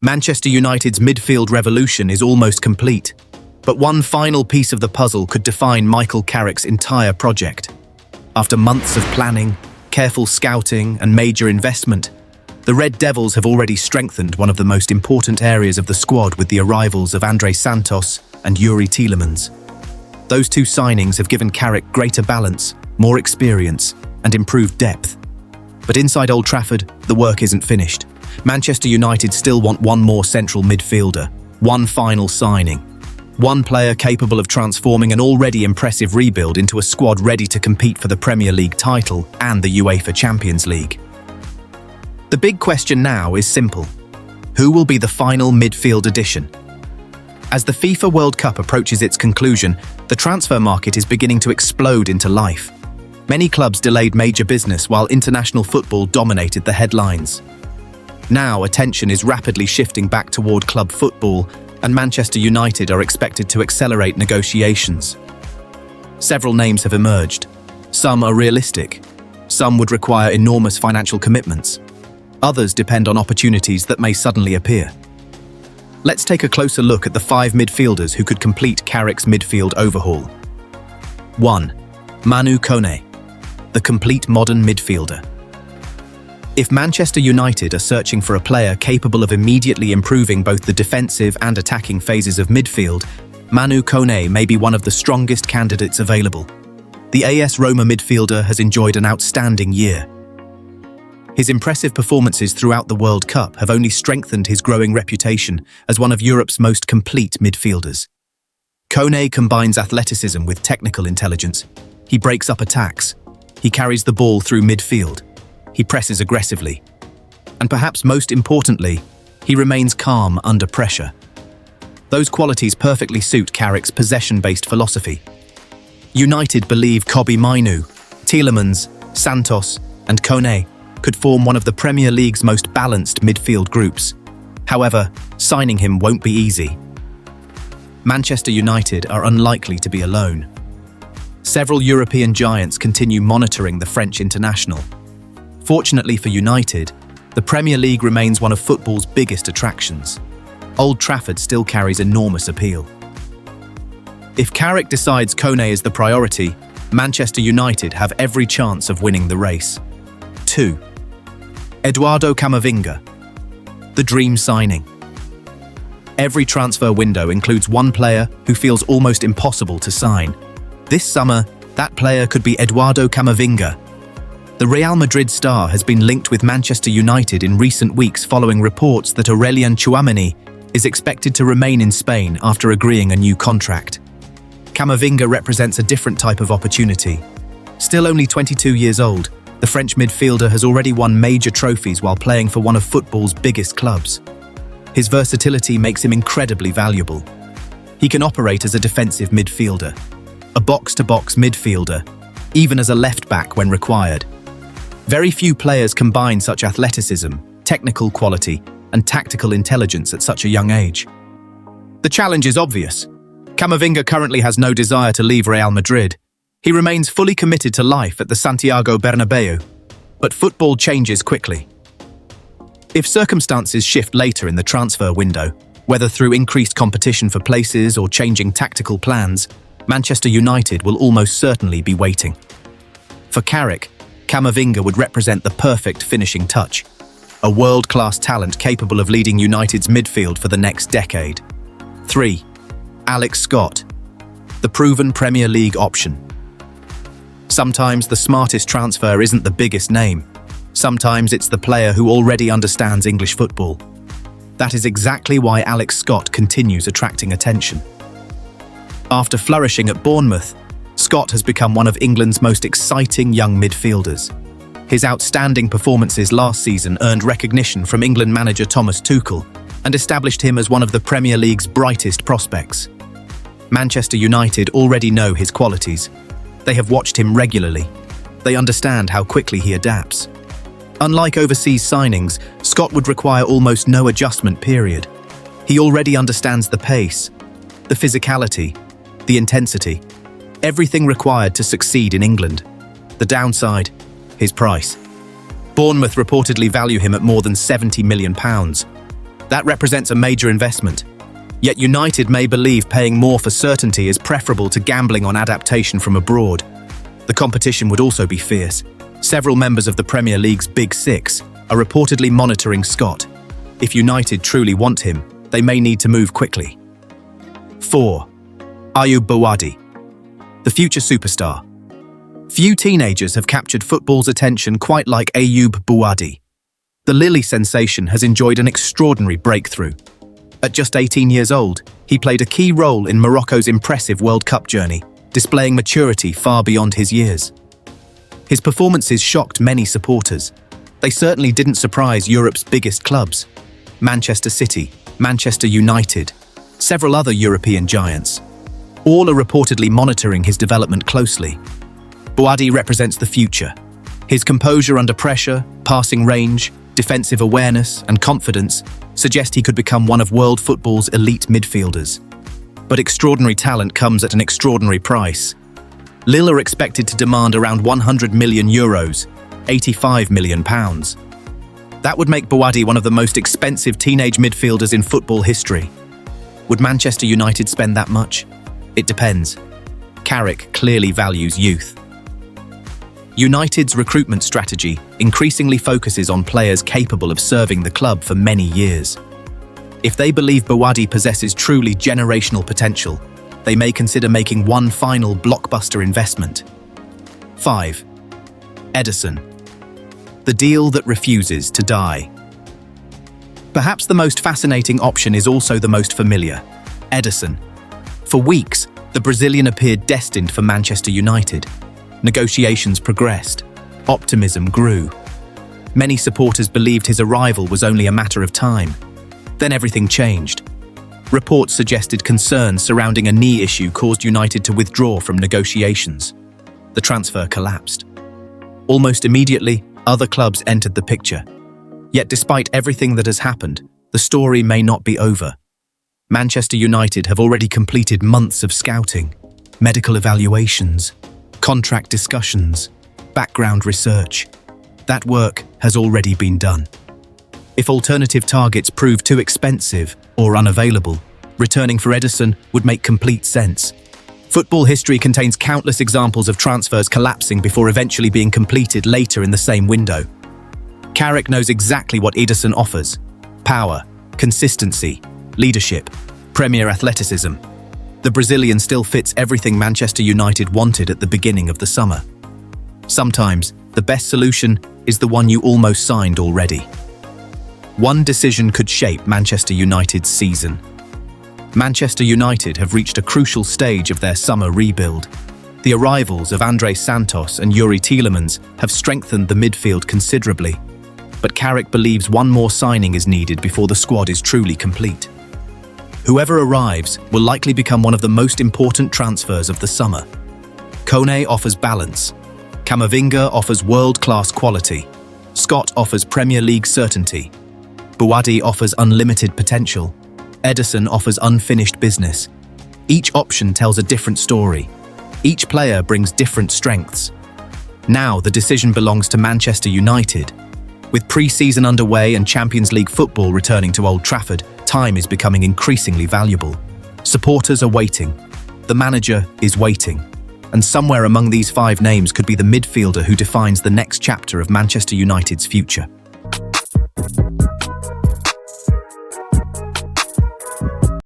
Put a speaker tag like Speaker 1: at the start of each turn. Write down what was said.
Speaker 1: Manchester United's midfield revolution is almost complete, but one final piece of the puzzle could define Michael Carrick's entire project. After months of planning, careful scouting, and major investment, the Red Devils have already strengthened one of the most important areas of the squad with the arrivals of Andre Santos and Yuri Tielemans. Those two signings have given Carrick greater balance, more experience, and improved depth. But inside Old Trafford, the work isn't finished. Manchester United still want one more central midfielder, one final signing. One player capable of transforming an already impressive rebuild into a squad ready to compete for the Premier League title and the UEFA Champions League. The big question now is simple. Who will be the final midfield addition? As the FIFA World Cup approaches its conclusion, the transfer market is beginning to explode into life. Many clubs delayed major business while international football dominated the headlines. Now attention is rapidly shifting back toward club football, and Manchester United are expected to accelerate negotiations. Several names have emerged. Some are realistic. Some would require enormous financial commitments. Others depend on opportunities that may suddenly appear. Let's take a closer look at the 5 midfielders who could complete Carrick's midfield overhaul. 1. Manu Kone, the complete modern midfielder. If Manchester United are searching for a player capable of immediately improving both the defensive and attacking phases of midfield, Manu Kone may be one of the strongest candidates available. The AS Roma midfielder has enjoyed an outstanding year. His impressive performances throughout the World Cup have only strengthened his growing reputation as one of Europe's most complete midfielders. Kone combines athleticism with technical intelligence. He breaks up attacks. He carries the ball through midfield. He presses aggressively. And perhaps most importantly, he remains calm under pressure. Those qualities perfectly suit Carrick's possession-based philosophy. United believe Kobbie Mainoo, Tielemans, Santos, and Kone could form one of the Premier League's most balanced midfield groups. However, signing him won't be easy. Manchester United are unlikely to be alone. Several European giants continue monitoring the French international. Fortunately for United, the Premier League remains one of football's biggest attractions. Old Trafford still carries enormous appeal. If Carrick decides Kone is the priority, Manchester United have every chance of winning the race. 2. Eduardo Camavinga, the dream signing. Every transfer window includes one player who feels almost impossible to sign. This summer, that player could be Eduardo Camavinga. The Real Madrid star has been linked with Manchester United in recent weeks following reports that Aurelien Tchouaméni is expected to remain in Spain after agreeing a new contract. Camavinga represents a different type of opportunity. Still only 22 years old, the French midfielder has already won major trophies while playing for one of football's biggest clubs. His versatility makes him incredibly valuable. He can operate as a defensive midfielder, a box-to-box midfielder, even as a left-back when required. Very few players combine such athleticism, technical quality, and tactical intelligence at such a young age. The challenge is obvious. Camavinga currently has no desire to leave Real Madrid. He remains fully committed to life at the Santiago Bernabeu. But football changes quickly. If circumstances shift later in the transfer window, whether through increased competition for places or changing tactical plans, Manchester United will almost certainly be waiting. For Carrick, Camavinga would represent the perfect finishing touch, a world-class talent capable of leading United's midfield for the next decade. 3. Alex Scott, the proven Premier League option. Sometimes the smartest transfer isn't the biggest name. Sometimes it's the player who already understands English football. That is exactly why Alex Scott continues attracting attention. After flourishing at Bournemouth, Scott has become one of England's most exciting young midfielders. His outstanding performances last season earned recognition from England manager Thomas Tuchel and established him as one of the Premier League's brightest prospects. Manchester United already know his qualities. They have watched him regularly. They understand how quickly he adapts. Unlike overseas signings, Scott would require almost no adjustment period. He already understands the pace, the physicality, the intensity, everything required to succeed in England. The downside, his price. Bournemouth reportedly value him at more than £70 million. That represents a major investment. Yet United may believe paying more for certainty is preferable to gambling on adaptation from abroad. The competition would also be fierce. Several members of the Premier League's Big Six are reportedly monitoring Scott. If United truly want him, they may need to move quickly. 4. Ayoub Bouadi, the future superstar. Few teenagers have captured football's attention quite like Ayoub Bouadi. The Lille sensation has enjoyed an extraordinary breakthrough. At just 18 years old, he played a key role in Morocco's impressive World Cup journey, displaying maturity far beyond his years. His performances shocked many supporters. They certainly didn't surprise Europe's biggest clubs: Manchester City, Manchester United, several other European giants. All are reportedly monitoring his development closely. Bouadi represents the future. His composure under pressure, passing range, defensive awareness, and confidence suggest he could become one of world football's elite midfielders. But extraordinary talent comes at an extraordinary price. Lille are expected to demand around €100 million, £85 million. That would make Bouadi one of the most expensive teenage midfielders in football history. Would Manchester United spend that much? It depends. Carrick clearly values youth. United's recruitment strategy increasingly focuses on players capable of serving the club for many years. If they believe Bouadi possesses truly generational potential, they may consider making one final blockbuster investment. 5. Ederson, the deal that refuses to die. Perhaps the most fascinating option is also the most familiar: Ederson. For weeks, the Brazilian appeared destined for Manchester United. Negotiations progressed. Optimism grew. Many supporters believed his arrival was only a matter of time. Then everything changed. Reports suggested concerns surrounding a knee issue caused United to withdraw from negotiations. The transfer collapsed. Almost immediately, other clubs entered the picture. Yet despite everything that has happened, the story may not be over. Manchester United have already completed months of scouting, medical evaluations, contract discussions, background research. That work has already been done. If alternative targets prove too expensive or unavailable, returning for Ederson would make complete sense. Football history contains countless examples of transfers collapsing before eventually being completed later in the same window. Carrick knows exactly what Ederson offers: power, consistency, leadership, premier athleticism. The Brazilian still fits everything Manchester United wanted at the beginning of the summer. Sometimes, the best solution is the one you almost signed already. One decision could shape Manchester United's season. Manchester United have reached a crucial stage of their summer rebuild. The arrivals of Andrés Santos and Yuri Tielemans have strengthened the midfield considerably. But Carrick believes one more signing is needed before the squad is truly complete. Whoever arrives will likely become one of the most important transfers of the summer. Kone offers balance. Camavinga offers world-class quality. Scott offers Premier League certainty. Bouadi offers unlimited potential. Ederson offers unfinished business. Each option tells a different story. Each player brings different strengths. Now the decision belongs to Manchester United. With pre-season underway and Champions League football returning to Old Trafford, time is becoming increasingly valuable. Supporters are waiting. The manager is waiting. And somewhere among these 5 names could be the midfielder who defines the next chapter of Manchester United's future.